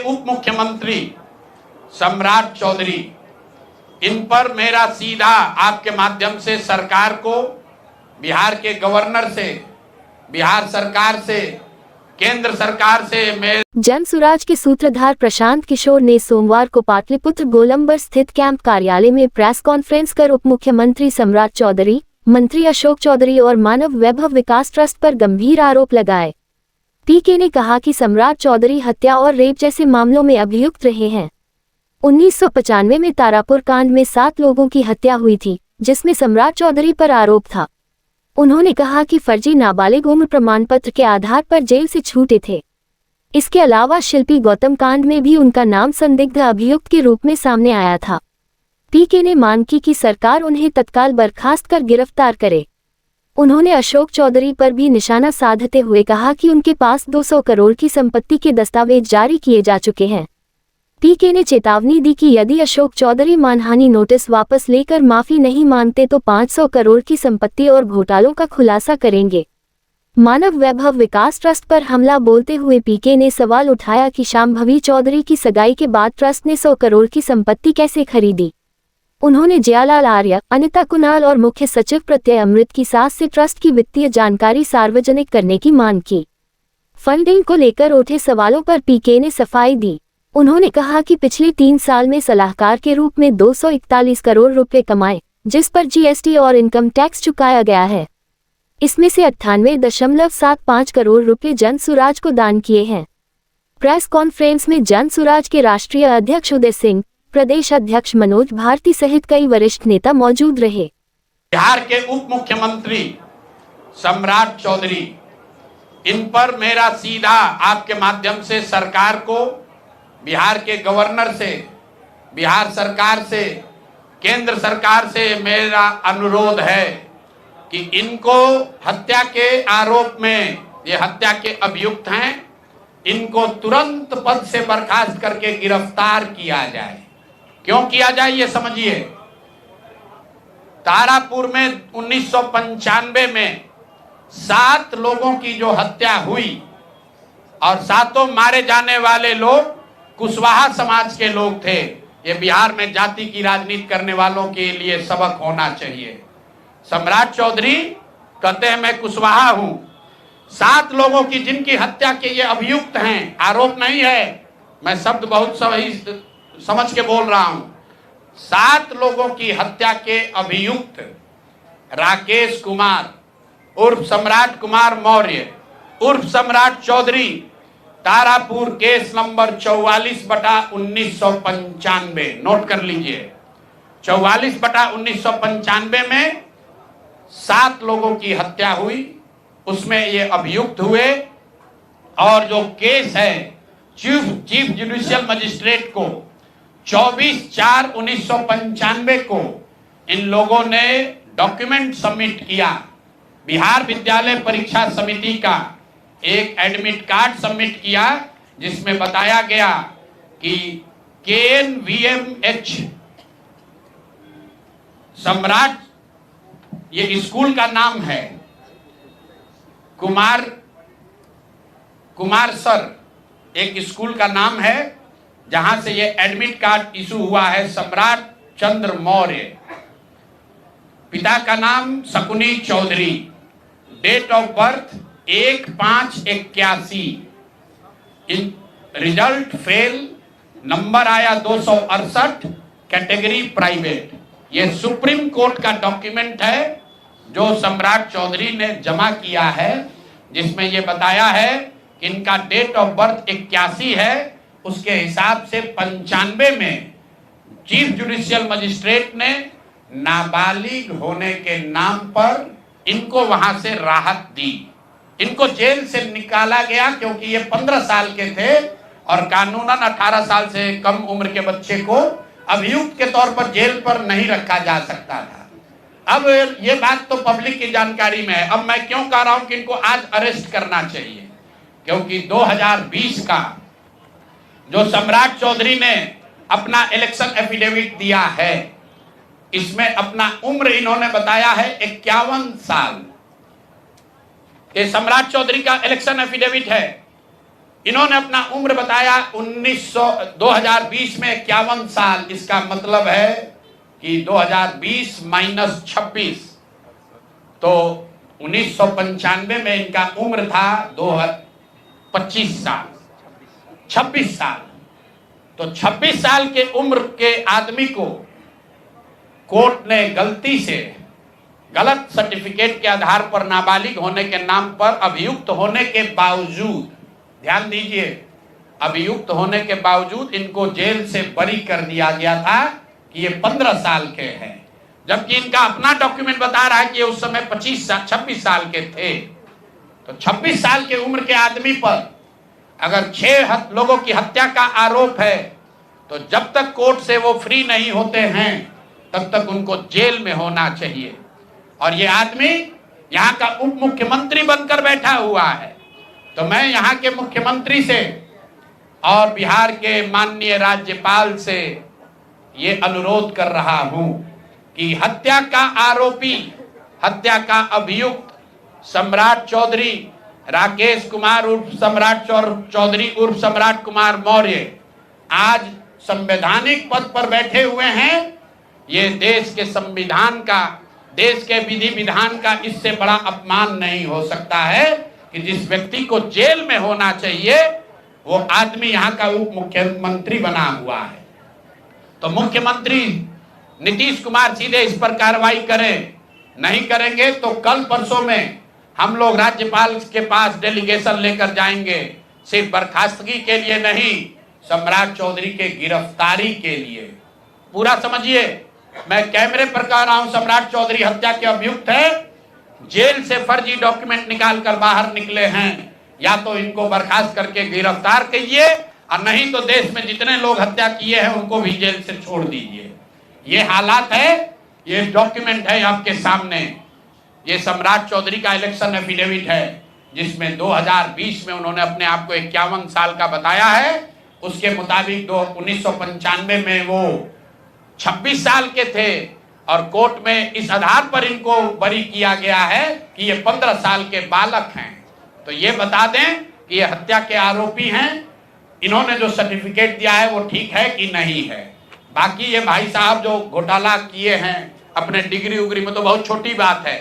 उप मुख्यमंत्री सम्राट चौधरी, इन पर मेरा सीधा आपके माध्यम से सरकार को, बिहार के गवर्नर से, बिहार सरकार से, केंद्र सरकार से मैं जन सुराज के सूत्रधार प्रशांत किशोर ने सोमवार को पाटलिपुत्र गोलंबर स्थित कैंप कार्यालय में प्रेस कॉन्फ्रेंस कर उप मुख्यमंत्री सम्राट चौधरी, मंत्री अशोक चौधरी और मानव वैभव विकास ट्रस्ट पर गंभीर आरोप लगाए। पीके ने कहा कि सम्राट चौधरी हत्या और रेप जैसे मामलों में अभियुक्त रहे हैं। 1995 में तारापुर कांड में 7 लोगों की हत्या हुई थी, जिसमें सम्राट चौधरी पर आरोप था। उन्होंने कहा कि फर्जी नाबालिग उम्र प्रमाण पत्र के आधार पर जेल से छूटे थे। इसके अलावा शिल्पी गौतम कांड में भी उनका नाम संदिग्ध अभियुक्त के रूप में सामने आया था। पीके ने मांग की कि सरकार उन्हें तत्काल बर्खास्त कर गिरफ्तार करे। उन्होंने अशोक चौधरी पर भी निशाना साधते हुए कहा कि उनके पास 200 करोड़ की संपत्ति के दस्तावेज जारी किए जा चुके हैं। पीके ने चेतावनी दी कि यदि अशोक चौधरी मानहानि नोटिस वापस लेकर माफी नहीं मानते तो 500 करोड़ की संपत्ति और घोटालों का खुलासा करेंगे। मानव वैभव विकास ट्रस्ट पर हमला बोलते हुए पीके ने सवाल उठाया कि शांभवी चौधरी की सगाई के बाद ट्रस्ट ने 100 करोड़ की संपत्ति कैसे खरीदी। उन्होंने जयालाल आर्य, अनिता कुणाल और मुख्य सचिव प्रत्यय अमृत की सास से ट्रस्ट की वित्तीय जानकारी सार्वजनिक करने की मांग की। फंडिंग को लेकर उठे सवालों पर पीके ने सफाई दी। उन्होंने कहा कि पिछले 3 साल में सलाहकार के रूप में 241 करोड़ रुपए कमाए, जिस पर जीएसटी और इनकम टैक्स चुकाया गया है। इसमें से 98.75 करोड़ रुपए जन सुराज को दान किए हैं। प्रेस कॉन्फ्रेंस में जन सुराज के राष्ट्रीय अध्यक्ष उदय सिंह, प्रदेश अध्यक्ष मनोज भारती सहित कई वरिष्ठ नेता मौजूद रहे। बिहार के उप मुख्यमंत्री सम्राट चौधरी, इन पर मेरा सीधा आपके माध्यम से सरकार को, बिहार के गवर्नर से, बिहार सरकार से, केंद्र सरकार से मेरा अनुरोध है कि इनको हत्या के आरोप में, ये हत्या के अभियुक्त हैं, इनको तुरंत पद से बर्खास्त करके गिरफ्तार किया जाए। क्यों किया जाए ये समझिए। तारापुर में 1995 में 7 लोगों की जो हत्या हुई और 7 मारे जाने वाले लोग कुशवाहा समाज के लोग थे। ये बिहार में जाति की राजनीति करने वालों के लिए सबक होना चाहिए। सम्राट चौधरी कहते हैं मैं कुशवाहा हूं। 7 लोगों की जिनकी हत्या के ये अभियुक्त हैं, आरोप नहीं है, मैं शब्द बहुत सही समझ के बोल रहा हूं। 7 लोगों की हत्या के अभियुक्त राकेश कुमार उर्फ सम्राट कुमार मौर्य उर्फ Samrat Chaudhary, Tarapur case number 44/1995, note कर लीजिए। 44/1995 में 7 लोगों की हत्या हुई, उसमें ये अभियुक्त हुए और जो केस है चीफ जुडिशियल मजिस्ट्रेट को 24/4/1995 को इन लोगों ने डॉक्यूमेंट सबमिट किया। बिहार विद्यालय परीक्षा समिति का एक एडमिट कार्ड सबमिट किया, जिसमें बताया गया कि KNVMH सम्राट, ये स्कूल का नाम है, कुमार सर एक स्कूल का नाम है, जहां से ये एडमिट कार्ड इशू हुआ है। सम्राट चंद्र मौर्य, पिता का नाम Shakuni Chaudhary, date of birth 1/5/81, result fail, number आया 268, कैटेगरी प्राइवेट। ये सुप्रीम कोर्ट का डॉक्यूमेंट है जो सम्राट चौधरी ने जमा किया है, जिसमें ये बताया है कि इनका डेट ऑफ बर्थ 81 है। उसके हिसाब से 95 में चीफ जुडिशियल मजिस्ट्रेट ने नाबालिग होने के नाम पर इनको वहां से राहत दी। इनको जेल से निकाला गया क्योंकि ये 15 साल के थे और कानूनन 18 साल से कम उम्र के बच्चे को अभियुक्त के तौर पर जेल पर नहीं रखा जा सकता था। अब ये बात तो पब्लिक की जानकारी में है। अब मैं क्यों कह रहा हूं कि इनको आज अरेस्ट करना चाहिए, क्योंकि 2020 का जो सम्राट चौधरी ने अपना इलेक्शन एफिडेविट दिया है, इसमें अपना उम्र इन्होंने बताया है 51 साल। ये सम्राट चौधरी का इलेक्शन एफिडेविट है। इन्होंने अपना उम्र बताया 2020 में 51 साल। इसका मतलब है कि 2020 माइनस 26, तो 1995 में इनका उम्र था 25 साल, 26 साल। तो 26 साल के उम्र के आदमी को कोर्ट ने गलती से गलत सर्टिफिकेट के आधार पर नाबालिग होने के नाम पर अभियुक्त होने के बावजूद, ध्यान दीजिए, अभियुक्त होने के बावजूद इनको जेल से बरी कर दिया गया था कि ये 15 साल के हैं, जबकि इनका अपना डॉक्यूमेंट बता रहा है कि उस समय 26 साल के थे। तो 26 साल के उम्र के आदमी पर अगर 6 लोगों की हत्या का आरोप है, तो जब तक कोर्ट से वो फ्री नहीं होते हैं तब तक उनको जेल में होना चाहिए। और ये आदमी यहाँ का उप मुख्यमंत्री बनकर बैठा हुआ है। तो मैं यहाँ के मुख्यमंत्री से और बिहार के माननीय राज्यपाल से ये अनुरोध कर रहा हूं कि हत्या का आरोपी, हत्या का अभियुक्त सम्राट चौधरी, राकेश कुमार उर्फ सम्राट चौधरी उर्फ सम्राट कुमार मौर्य आज संवैधानिक पद पर बैठे हुए हैं। ये देश के संविधान का, देश के विधि विधान का इससे बड़ा अपमान नहीं हो सकता है कि जिस व्यक्ति को जेल में होना चाहिए वो आदमी यहाँ का उप मुख्यमंत्री बना हुआ है। तो मुख्यमंत्री नीतीश कुमार सीधे इस पर कार्रवाई करें, नहीं करेंगे तो कल परसों में हम लोग राज्यपाल के पास डेलीगेशन लेकर जाएंगे, सिर्फ बर्खास्तगी के लिए नहीं, सम्राट चौधरी के गिरफ्तारी के लिए। पूरा समझिए, मैं कैमरे पर कह रहा हूं, सम्राट चौधरी हत्या के अभियुक्त है, जेल से फर्जी डॉक्यूमेंट निकाल कर बाहर निकले हैं। या तो इनको बर्खास्त करके गिरफ्तार कीजिए और नहीं तो देश में जितने लोग हत्या किए हैं उनको भी जेल से छोड़ दीजिए। ये हालात है, ये डॉक्यूमेंट है आपके सामने। ये सम्राट चौधरी का इलेक्शन एफिडेविट है जिसमें 2020 में उन्होंने अपने आप को 51 साल का बताया है। उसके मुताबिक 1995 में वो 26 साल के थे और कोर्ट में इस आधार पर इनको बरी किया गया है कि ये 15 साल के बालक हैं। तो ये बता दें कि ये हत्या के आरोपी हैं। इन्होंने जो सर्टिफिकेट दिया है वो ठीक है कि नहीं है। बाकी ये भाई साहब जो घोटाला किए हैं अपने डिग्री उग्री में, तो बहुत छोटी बात है।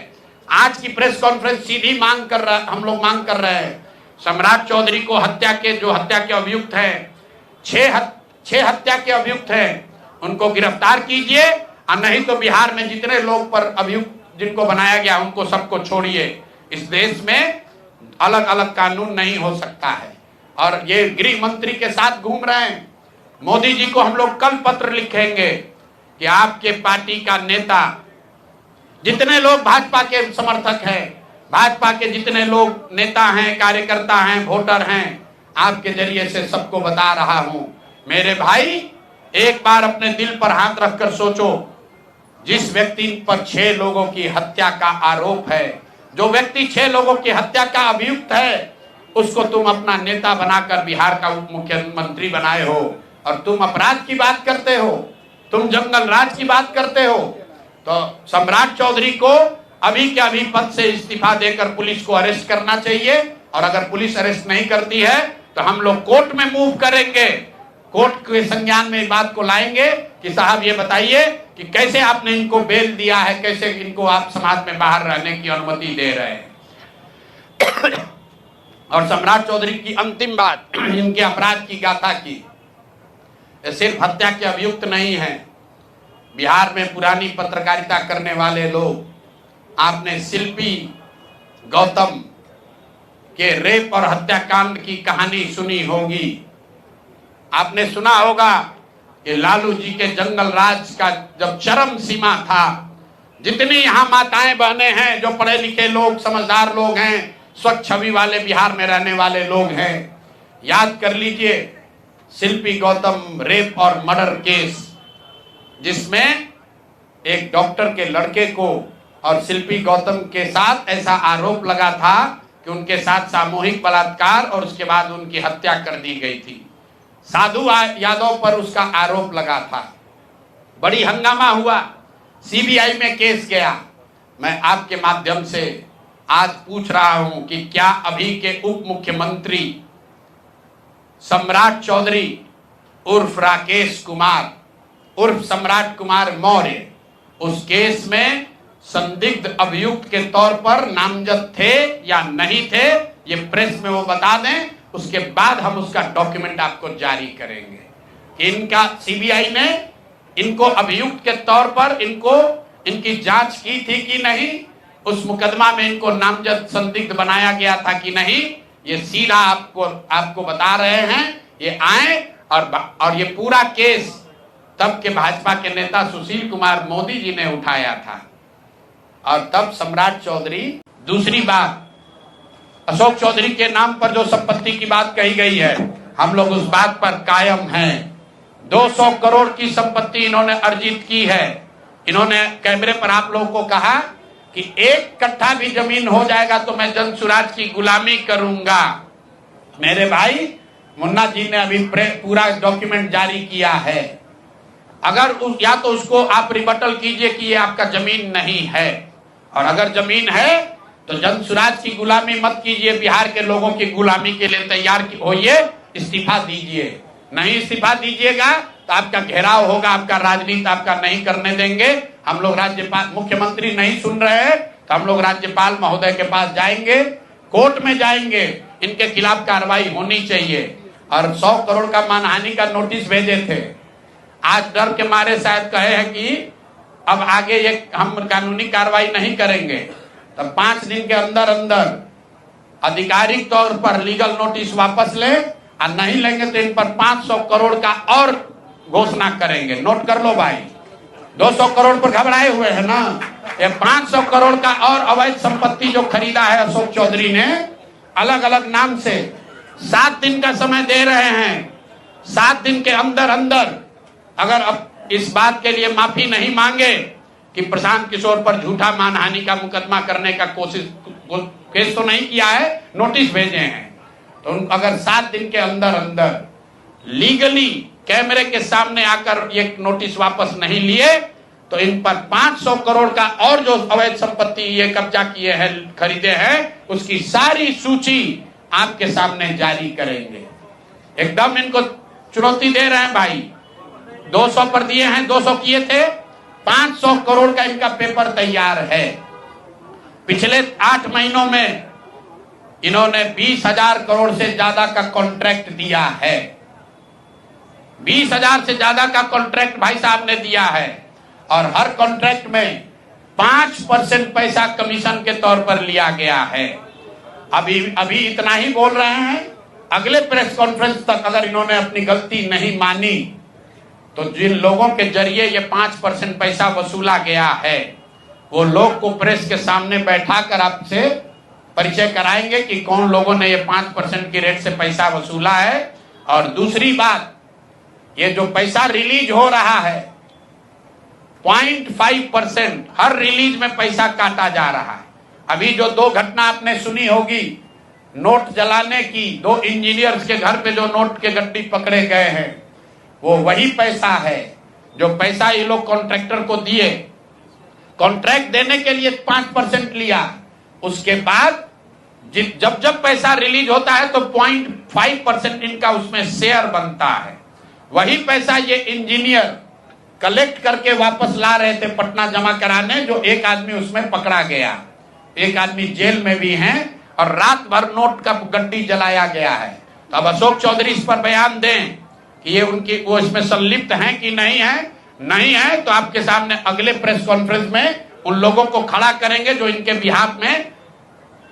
आज की प्रेस कॉन्फ्रेंस सीधी हम लोग मांग कर रहे हैं, सम्राट चौधरी को हत्या के अभियुक्त हैं, 6 हत्या के अभियुक्त हैं, उनको गिरफ्तार कीजिए और नहीं तो बिहार में जितने लोग पर अभियुक्त जिनको बनाया गया उनको सबको छोड़िए। इस देश में अलग अलग कानून नहीं हो सकता है। और ये गृह मंत्री के साथ घूम रहे हैं। मोदी जी को हम लोग कल पत्र लिखेंगे कि आपके पार्टी का नेता, जितने लोग भाजपा के समर्थक हैं, भाजपा के जितने लोग नेता हैं, कार्यकर्ता हैं, वोटर हैं, आपके जरिए से सबको बता रहा हूं, मेरे भाई एक बार अपने दिल पर हाथ रखकर सोचो, जिस व्यक्ति पर 6 लोगों की हत्या का आरोप है, जो व्यक्ति 6 लोगों की हत्या का अभियुक्त है, उसको तुम अपना नेता बनाकर बिहार का उप मुख्यमंत्री बनाए हो और तुम अपराध की बात करते हो, तुम जंगल राज की बात करते हो। तो सम्राट चौधरी को अभी के अभी पद से इस्तीफा देकर पुलिस को अरेस्ट करना चाहिए और अगर पुलिस अरेस्ट नहीं करती है तो हम लोग कोर्ट में मूव करेंगे, कोर्ट के संज्ञान में इस बात को लाएंगे कि साहब ये बताइए कि कैसे आपने इनको बेल दिया है, कैसे इनको आप समाज में बाहर रहने की अनुमति दे रहे हैं। और सम्राट चौधरी की अंतिम बात, इनके अपराध की गाथा की, सिर्फ हत्या के अभियुक्त नहीं है। बिहार में पुरानी पत्रकारिता करने वाले लोग, आपने शिल्पी गौतम के रेप और हत्याकांड की कहानी सुनी होगी। आपने सुना होगा कि लालू जी के जंगल राज का जब चरम सीमा था, जितनी यहाँ माताएं बहनें हैं, जो पढ़े लिखे लोग, समझदार लोग हैं, स्वच्छ छवि वाले बिहार में रहने वाले लोग हैं, याद कर लीजिए शिल्पी गौतम रेप और मर्डर केस, जिसमें एक डॉक्टर के लड़के को और शिल्पी गौतम के साथ ऐसा आरोप लगा था कि उनके साथ सामूहिक बलात्कार और उसके बाद उनकी हत्या कर दी गई थी। साधु यादव पर उसका आरोप लगा था, बड़ी हंगामा हुआ, सीबीआई में केस गया। मैं आपके माध्यम से आज पूछ रहा हूं कि क्या अभी के उप मुख्यमंत्री सम्राट चौधरी उर्फ राकेश कुमार उर्फ सम्राट कुमार मौर्य उस केस में संदिग्ध अभियुक्त के तौर पर नामजद थे या नहीं थे, ये प्रेस में वो बता दें, उसके बाद हम उसका डॉक्यूमेंट आपको जारी करेंगे। इनका सीबीआई ने इनको अभियुक्त के तौर पर इनकी जांच की थी कि नहीं, उस मुकदमा में इनको नामजद संदिग्ध बनाया गया था कि नहीं, ये सीधा आपको बता रहे हैं। ये आए और ये पूरा केस तब के भाजपा के नेता सुशील कुमार मोदी जी ने उठाया था और तब सम्राट चौधरी। दूसरी बात, अशोक चौधरी के नाम पर जो संपत्ति की बात कही गई है, हम लोग उस बात पर कायम हैं। 200 करोड़ की संपत्ति इन्होंने अर्जित की है। इन्होंने कैमरे पर आप लोगों को कहा कि 1 कट्ठा भी जमीन हो जाएगा तो मैं जनसुराज की गुलामी करूंगा। मेरे भाई मुन्ना जी ने अभी पूरा डॉक्यूमेंट जारी किया है। अगर या तो उसको आप रिबटल कीजिए कि ये आपका जमीन नहीं है, और अगर जमीन है तो जनसुराज की गुलामी मत कीजिए, बिहार के लोगों की गुलामी के लिए तैयार होइए, इस्तीफा दीजिए। नहीं इस्तीफा दीजिएगा तो आपका घेराव होगा, आपका राजनीति आपका नहीं करने देंगे। हम लोग राज्यपाल, मुख्यमंत्री नहीं सुन रहे हैं तो हम लोग राज्यपाल महोदय के पास जाएंगे, कोर्ट में जाएंगे, इनके खिलाफ कार्रवाई होनी चाहिए। और 100 करोड़ का मानहानि का नोटिस भेजे थे। आज डर के मारे शायद कहे हैं कि अब आगे ये हम कानूनी कार्रवाई नहीं करेंगे, तो 5 दिन के अंदर अंदर आधिकारिक तौर पर लीगल नोटिस वापस ले, और नहीं लेंगे तो इन पर 500 करोड़ का और घोषणा करेंगे। नोट कर लो भाई, 200 करोड़ पर घबराए हुए हैं ना, ये 500 करोड़ का और अवैध संपत्ति जो खरीदा है अशोक चौधरी ने अलग अलग नाम से, 7 दिन का समय दे रहे हैं। 7 दिन के अंदर अंदर अगर अब इस बात के लिए माफी नहीं मांगे कि प्रशांत किशोर पर झूठा मानहानि का मुकदमा करने का केस तो नहीं किया है, नोटिस भेजे हैं, तो अगर 7 दिन के अंदर अंदर लीगली कैमरे के सामने आकर ये नोटिस वापस नहीं लिए तो इन पर 500 करोड़ का और जो अवैध संपत्ति ये कब्जा किए हैं, खरीदे हैं, उसकी सारी सूची आपके सामने जारी करेंगे। एकदम इनको चुनौती दे रहे हैं भाई। 200 पर दिए हैं, 200 किए थे, 500 करोड़ का इनका पेपर तैयार है। पिछले 8 महीनों में इन्होंने 20,000 करोड़ से ज्यादा का कॉन्ट्रैक्ट दिया है। 20,000 से ज्यादा का कॉन्ट्रैक्ट भाई साहब ने दिया है, और हर कॉन्ट्रैक्ट में 5% पैसा कमीशन के तौर पर लिया गया है। अभी इतना ही बोल रहे हैं। अगले प्रेस कॉन्फ्रेंस तक अगर इन्होंने अपनी गलती नहीं मानी तो जिन लोगों के जरिए ये 5% पैसा वसूला गया है, वो लोग को प्रेस के सामने बैठाकर आपसे परिचय कराएंगे कि कौन लोगों ने ये 5% की रेट से पैसा वसूला है। और दूसरी बात, ये जो पैसा रिलीज हो रहा है 0.5% हर रिलीज में पैसा काटा जा रहा है। अभी जो 2 घटना आपने सुनी होगी नोट जलाने की, 2 इंजीनियर्स के घर पे जो नोट के गड्डी पकड़े गए हैं, वो वही पैसा है जो पैसा ये लोग कॉन्ट्रैक्टर को दिए। कॉन्ट्रैक्ट देने के लिए 5% लिया, उसके बाद जब पैसा रिलीज होता है तो 0.5% इनका उसमें शेयर बनता है। वही पैसा ये इंजीनियर कलेक्ट करके वापस ला रहे थे पटना जमा कराने, जो एक आदमी उसमें पकड़ा गया, एक आदमी जेल में भी है, और रात भर नोट का गड्डी जलाया गया है। तो अब अशोक चौधरी इस पर बयान दें कि ये वो इसमें संलिप्त हैं कि नहीं है। नहीं है तो आपके सामने अगले प्रेस कॉन्फ्रेंस में उन लोगों को खड़ा करेंगे जो इनके बिहाफ में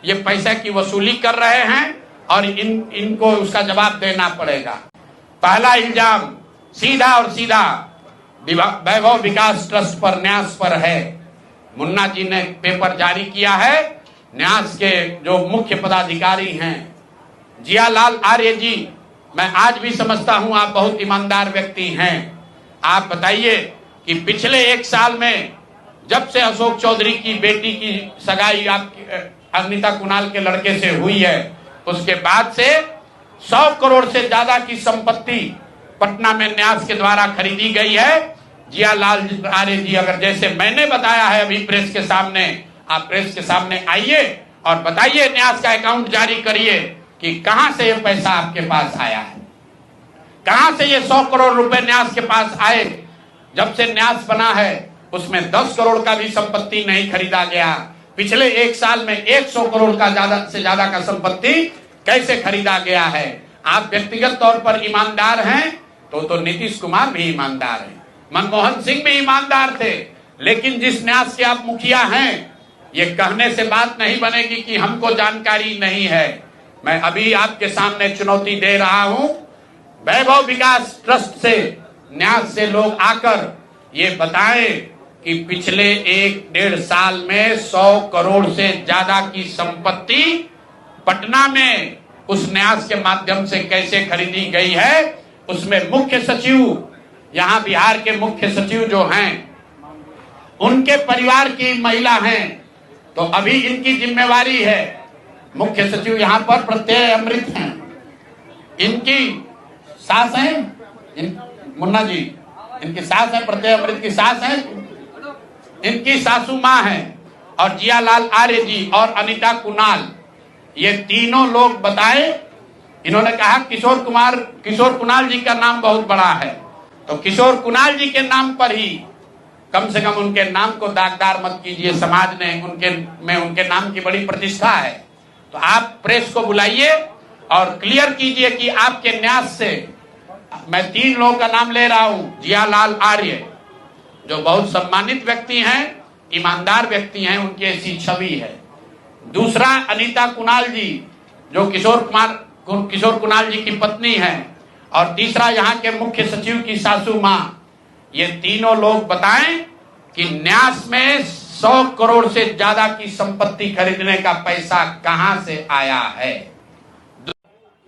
ये पैसे की वसूली कर रहे हैं, और इनको उसका जवाब देना पड़ेगा। पहला इल्जाम सीधा और सीधा वैभव विकास ट्रस्ट पर, न्यास पर है। मुन्ना जी ने पेपर जारी किया है। न्यास के जो मुख्य पदाधिकारी हैं जियालाल आर्य जी, मैं आज भी समझता हूं आप बहुत ईमानदार व्यक्ति हैं। आप बताइए कि पिछले 1 साल में जब से अशोक चौधरी की बेटी की सगाई आपकी अग्निता कुणाल के लड़के से हुई है, उसके बाद से 100 करोड़ से ज्यादा की संपत्ति पटना में न्यास के द्वारा खरीदी गई है। जियालाल आर्य जी, अगर जैसे मैंने बताया है अभी प्रेस के सामने, आप प्रेस के सामने आइए और बताइए, न्यास का अकाउंट जारी करिए कि कहां से ये पैसा आपके पास आया है। कहां से ये 100 करोड़ रुपए न्यास के पास आए? जब से न्यास बना है उसमें 10 करोड़ का भी संपत्ति नहीं खरीदा गया। पिछले एक साल में 100 करोड़ का ज्यादा से ज्यादा का संपत्ति कैसे खरीदा गया है? आप व्यक्तिगत तौर पर ईमानदार हैं तो नीतीश कुमार भी ईमानदार हैं, मनमोहन सिंह भी ईमानदार थे, लेकिन जिस न्यास के आप मुखिया हैं, ये कहने से बात नहीं बनेगी कि हमको जानकारी नहीं है। मैं अभी आपके सामने चुनौती दे रहा हूं, वैभव विकास ट्रस्ट से न्यास से लोग आकर ये बताएं कि पिछले 1-1.5 साल में 100 करोड़ से ज्यादा की संपत्ति पटना में उस न्यास के माध्यम से कैसे खरीदी गई है। उसमें मुख्य सचिव, यहां बिहार के मुख्य सचिव जो हैं, उनके परिवार की महिला हैं, तो अभी इनकी जिम्मेवारी है। मुख्य सचिव यहां पर प्रत्यय अमृत हैं, इनकी सास हैं, मुन्ना जी इनकी सास है, प्रत्यय अमृत की सास है, इनकी सासू माँ है, और जियालाल आर्य जी और अनीता कुणाल, ये तीनों लोग बताए। इन्होंने कहा किशोर कुणाल जी का नाम बहुत बड़ा है, तो किशोर कुणाल जी के नाम पर ही कम से कम उनके नाम को दागदार मत कीजिए। समाज ने उनके नाम की बड़ी प्रतिष्ठा है। तो आप प्रेस को बुलाइए और क्लियर कीजिए कि आपके न्यास से, मैं 3 लोगों का नाम ले रहा हूं, जियालाल आर्य जो बहुत सम्मानित व्यक्ति हैं, ईमानदार व्यक्ति हैं, उनकी ऐसी छवि है। दूसरा अनीता कुणाल जी जो किशोर कुणाल जी की पत्नी है, और तीसरा यहाँ के मुख्य सचिव की सासू माँ। ये तीनों लोग बताएं कि न्यास में 100 करोड़ से ज्यादा की संपत्ति खरीदने का पैसा कहां से आया है।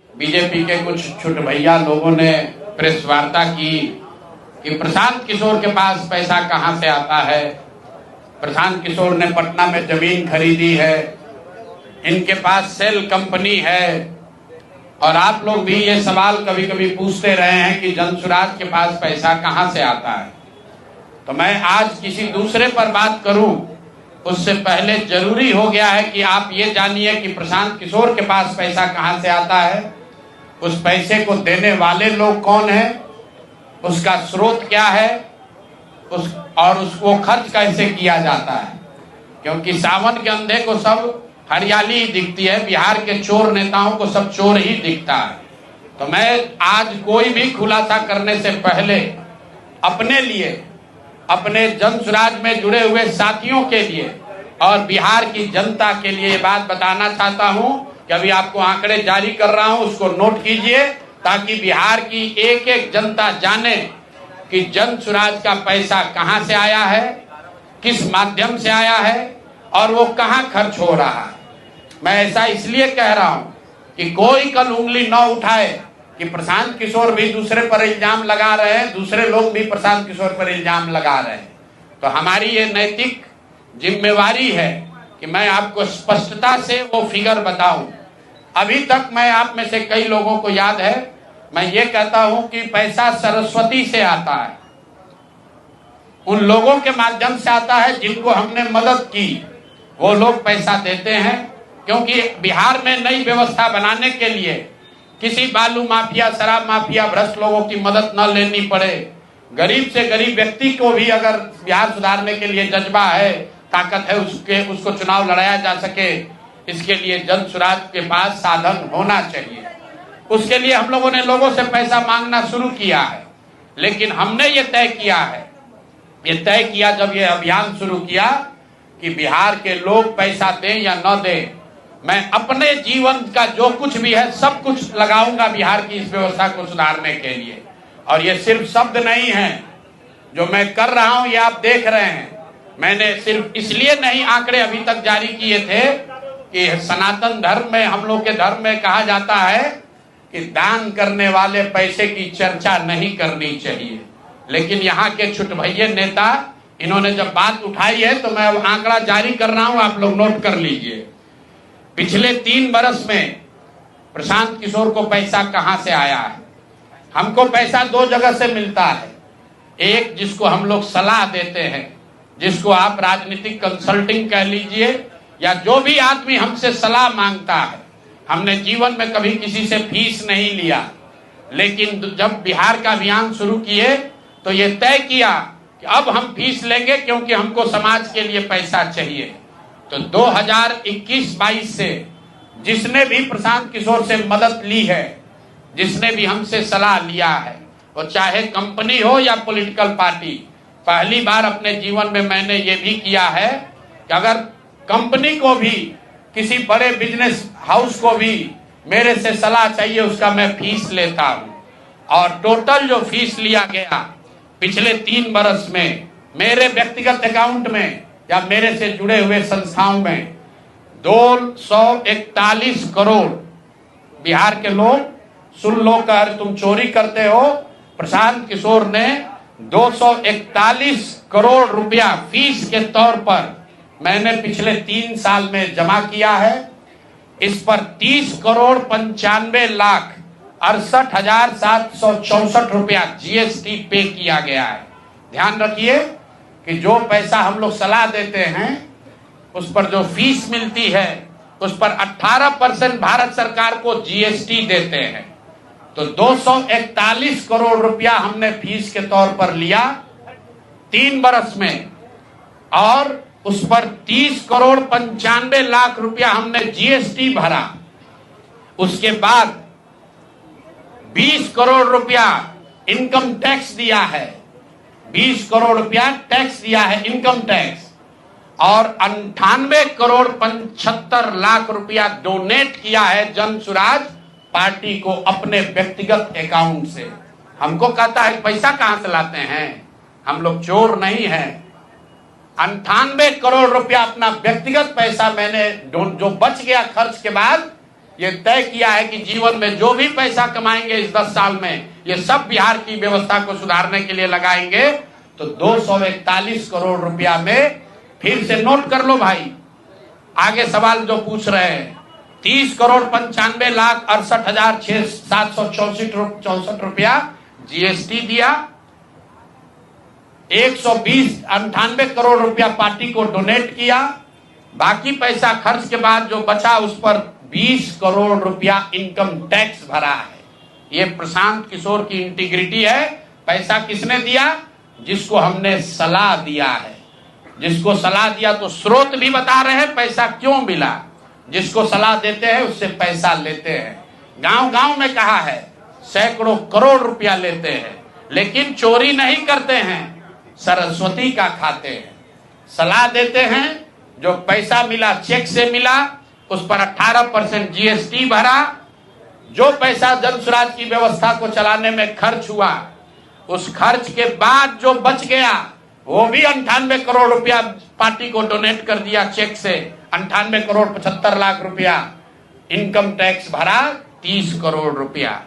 बीजेपी के कुछ छुट भैया लोगों ने प्रेस वार्ता की कि प्रशांत किशोर के पास पैसा कहां से आता है। प्रशांत किशोर ने पटना में जमीन खरीदी है, इनके पास सेल कंपनी है, और आप लोग भी ये सवाल कभी कभी पूछते रहे हैं कि जनसुराज के पास पैसा कहां से आता है। तो मैं आज किसी दूसरे पर बात करूं उससे पहले जरूरी हो गया है कि आप ये जानिए कि प्रशांत किशोर के पास पैसा कहां से आता है, उस पैसे को देने वाले लोग कौन है, उसका स्रोत क्या है, और उसको खर्च कैसे किया जाता है। क्योंकि सावन के अंधे को सब हरियाली ही दिखती है, बिहार के चोर नेताओं को सब चोर ही दिखता है। तो मैं आज कोई भी खुलासा करने से पहले अपने लिए, अपने जनसुराज में जुड़े हुए साथियों के लिए और बिहार की जनता के लिए ये बात बताना चाहता हूं कि अभी आपको आंकड़े जारी कर रहा हूं, उसको नोट कीजिए, ताकि बिहार की एक एक जनता जाने कि जनसुराज का पैसा कहां से आया है, किस माध्यम से आया है, और वो कहां खर्च हो रहा है। मैं ऐसा इसलिए कह रहा हूं कि कोई कल उंगली न उठाए कि प्रशांत किशोर भी दूसरे पर इल्जाम लगा रहे हैं, दूसरे लोग भी प्रशांत किशोर पर इल्जाम लगा रहे हैं। तो हमारी ये नैतिक जिम्मेवारी है कि मैं आपको स्पष्टता से वो फिगर बताऊं। अभी तक मैं आप में से कई लोगों को याद है, मैं ये कहता हूं कि पैसा सरस्वती से आता है, उन लोगों के माध्यम से आता है जिनको हमने मदद की, वो लोग पैसा देते हैं। क्योंकि बिहार में नई व्यवस्था बनाने के लिए किसी बालू माफिया, शराब माफिया, भ्रष्ट लोगों की मदद न लेनी पड़े, गरीब से गरीब व्यक्ति को भी अगर बिहार सुधारने के लिए जज्बा है, ताकत है, उसको चुनाव लड़ाया जा सके, इसके लिए जनसुराज के पास साधन होना चाहिए। उसके लिए हम लोगों ने लोगों से पैसा मांगना शुरू किया है, लेकिन हमने ये तय किया जब ये अभियान शुरू किया कि बिहार के लोग पैसा दें या न दें, मैं अपने जीवन का जो कुछ भी है सब कुछ लगाऊंगा बिहार की इस व्यवस्था को सुधारने के लिए। और ये सिर्फ शब्द नहीं है जो मैं कर रहा हूं, ये आप देख रहे हैं। मैंने सिर्फ इसलिए नहीं आंकड़े अभी तक जारी किए थे कि सनातन धर्म में, हम लोग के धर्म में कहा जाता है कि दान करने वाले पैसे की चर्चा नहीं करनी चाहिए। लेकिन यहाँ के छुटभैये नेता, इन्होंने जब बात उठाई है तो मैं अब आंकड़ा जारी कर रहा हूं, आप लोग नोट कर लीजिए। पिछले 3 बरस में प्रशांत किशोर को पैसा कहां से आया है। हमको पैसा 2 जगह से मिलता है। एक, जिसको हम लोग सलाह देते हैं, जिसको आप राजनीतिक कंसल्टिंग कह लीजिए, या जो भी आदमी हमसे सलाह मांगता है। हमने जीवन में कभी किसी से फीस नहीं लिया, लेकिन जब बिहार का अभियान शुरू किए तो ये तय किया कि अब हम फीस लेंगे क्योंकि हमको समाज के लिए पैसा चाहिए। तो 2021-22 से जिसने भी प्रशांत किशोर से मदद ली है, जिसने भी हमसे सलाह लिया है, वो चाहे कंपनी हो या पॉलिटिकल पार्टी, पहली बार अपने जीवन में मैंने ये भी किया है कि अगर कंपनी को भी, किसी बड़े बिजनेस हाउस को भी मेरे से सलाह चाहिए, उसका मैं फीस लेता हूं। और टोटल जो फीस लिया गया पिछले 3 बरस में मेरे व्यक्तिगत अकाउंट में या मेरे से जुड़े हुए संस्थाओं में 241 करोड़। बिहार के लोग सुन लो, कर तुम चोरी करते हो, प्रशांत किशोर ने 241 करोड़ रुपया फीस के तौर पर मैंने पिछले 3 साल में जमा किया है। इस पर 30 करोड़ 95 लाख 68,764 रुपया जीएसटी पे किया गया है। ध्यान रखिए कि जो पैसा हम लोग सलाह देते हैं उस पर जो फीस मिलती है उस पर 18% भारत सरकार को जीएसटी देते हैं। तो 241 करोड़ रुपया हमने फीस के तौर पर लिया 3 बरस में, और उस पर 30 करोड़ 95 लाख रुपया हमने जीएसटी भरा। उसके बाद 20 करोड़ रुपया इनकम टैक्स दिया है, 20 करोड़ रुपया टैक्स दिया है, इनकम टैक्स, और 98 करोड़ 75 लाख रुपया डोनेट किया है जन सुराज पार्टी को अपने व्यक्तिगत अकाउंट से। हमको कहता है पैसा कहां से लाते हैं, हम लोग चोर नहीं हैं। 98 करोड़ रुपया अपना व्यक्तिगत पैसा मैंने जो बच गया खर्च के बाद ये तय किया है कि जीवन में जो भी पैसा कमाएंगे इस 10 साल में ये सब बिहार की व्यवस्था को सुधारने के लिए लगाएंगे। तो 241 करोड़ रुपया में, फिर से नोट कर लो भाई, आगे सवाल जो पूछ रहे हैं, 30 करोड़ 95 लाख 68,764 रुपया जीएसटी दिया, 98 करोड़ रुपया पार्टी को डोनेट किया, बाकी पैसा खर्च के बाद जो बचा उस पर 20 करोड़ रुपया इनकम टैक्स भरा है। ये प्रशांत किशोर की इंटीग्रिटी है। पैसा किसने दिया? जिसको हमने सलाह दिया है। जिसको सलाह दिया तो स्रोत भी बता रहे हैं पैसा क्यों मिला। जिसको सलाह देते हैं उससे पैसा लेते हैं। गांव गांव में कहा है सैकड़ों करोड़ रुपया लेते हैं, लेकिन चोरी नहीं करते हैं, सरस्वती का खाते हैं। सलाह देते हैं, जो पैसा मिला चेक से मिला उस पर 18% जीएसटी भरा, जो पैसा जन सुराज की व्यवस्था को चलाने में खर्च हुआ उस खर्च के बाद जो बच गया वो भी 98 करोड़ रुपया पार्टी को डोनेट कर दिया चेक से, 98 करोड़ 75 लाख रुपया इनकम टैक्स भरा, 30 करोड़ रुपया।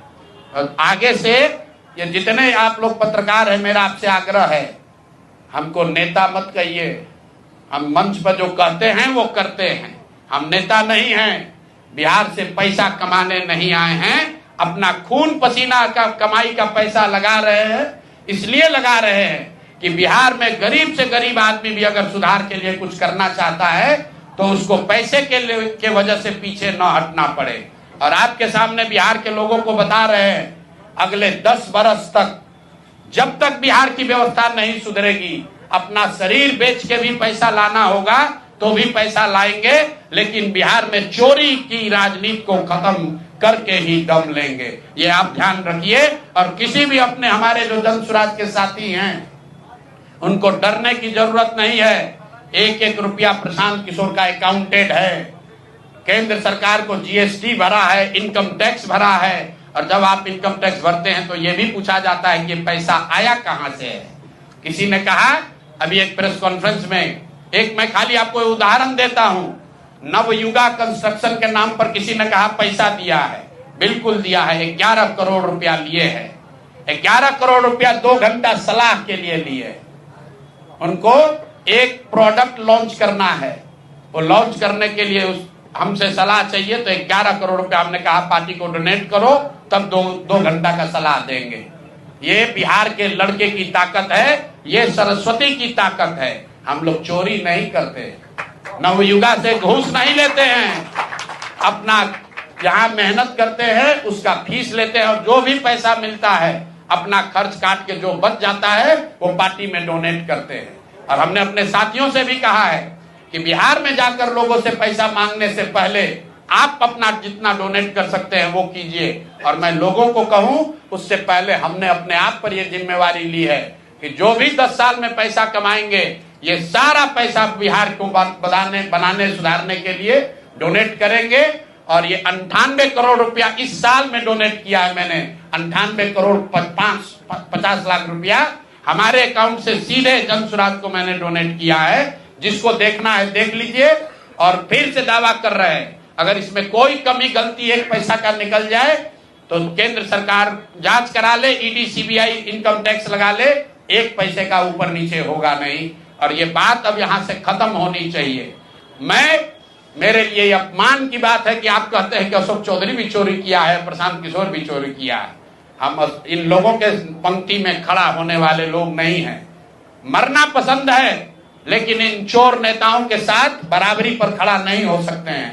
और आगे से ये जितने आप लोग पत्रकार हैं, मेरा आपसे आग्रह है, हमको नेता मत कहिए। हम मंच पर जो कहते हैं वो करते हैं। हम नेता नहीं हैं, बिहार से पैसा कमाने नहीं आए हैं, अपना खून पसीना का कमाई का पैसा लगा रहे हैं। इसलिए लगा रहे हैं कि बिहार में गरीब से गरीब आदमी भी अगर सुधार के लिए कुछ करना चाहता है तो उसको पैसे के वजह से पीछे न हटना पड़े। और आपके सामने बिहार के लोगों को बता रहे हैं, अगले 10 बरस तक जब तक बिहार की व्यवस्था नहीं सुधरेगी, अपना शरीर बेच के भी पैसा लाना होगा तो भी पैसा लाएंगे, लेकिन बिहार में चोरी की राजनीति को खत्म करके ही दम लेंगे। ये आप ध्यान रखिए। और किसी भी अपने हमारे जो जन सुराज के साथी हैं उनको डरने की जरूरत नहीं है। 1-1 रुपया प्रशांत किशोर का अकाउंटेड है, केंद्र सरकार को जीएसटी भरा है, इनकम टैक्स भरा है। और जब आप इनकम टैक्स भरते हैं तो ये भी पूछा जाता है कि पैसा आया कहां से है। किसी ने कहा अभी एक प्रेस कॉन्फ्रेंस में, एक मैं खाली आपको उदाहरण देता हूं, नवयुगा कंस्ट्रक्शन के नाम पर किसी ने कहा पैसा दिया है। बिल्कुल दिया है, 11 करोड़ रुपया लिए है। 11 करोड़ रुपया 2 घंटा सलाह के लिए लिए। उनको एक प्रोडक्ट लॉन्च करना है, वो लॉन्च करने के लिए हमसे सलाह चाहिए, तो 11 करोड़ रुपया हमने कहा पार्टी को डोनेट करो, तब 2 घंटा का सलाह देंगे। ये बिहार के लड़के की ताकत है, ये सरस्वती की ताकत है। हम लोग चोरी नहीं करते, नवयुगा से घूस नहीं लेते हैं, अपना जहां मेहनत करते हैं उसका फीस लेते हैं और जो भी पैसा मिलता है अपना खर्च काट के जो बच जाता है वो पार्टी में डोनेट करते हैं। और हमने अपने साथियों से भी कहा है कि बिहार में जाकर लोगों से पैसा मांगने से पहले आप अपना जितना डोनेट कर सकते हैं वो कीजिए। और मैं लोगों को कहूं उससे पहले हमने अपने आप पर यह जिम्मेवारी ली है कि जो भी 10 साल में पैसा कमाएंगे ये सारा पैसा बिहार को बनाने सुधारने के लिए डोनेट करेंगे। और ये 98 करोड़ रुपया इस साल में डोनेट किया है मैंने। 98 करोड़ 50 लाख रुपया हमारे अकाउंट से सीधे जन सुराज को मैंने डोनेट किया है। जिसको देखना है देख लीजिए। और फिर से दावा कर रहे हैं अगर इसमें कोई कमी गलती एक पैसा का निकल जाए तो केंद्र सरकार जांच करा ले, ईडी सीबीआई इनकम टैक्स लगा ले, एक पैसे का ऊपर नीचे होगा नहीं। और ये बात अब यहां से खत्म होनी चाहिए। मेरे लिए अपमान की बात है कि आप कहते हैं कि अशोक चौधरी भी चोरी किया है, प्रशांत किशोर भी चोरी किया है। हम इन लोगों के पंक्ति में खड़ा होने वाले लोग नहीं हैं। मरना पसंद है लेकिन इन चोर नेताओं के साथ बराबरी पर खड़ा नहीं हो सकते हैं।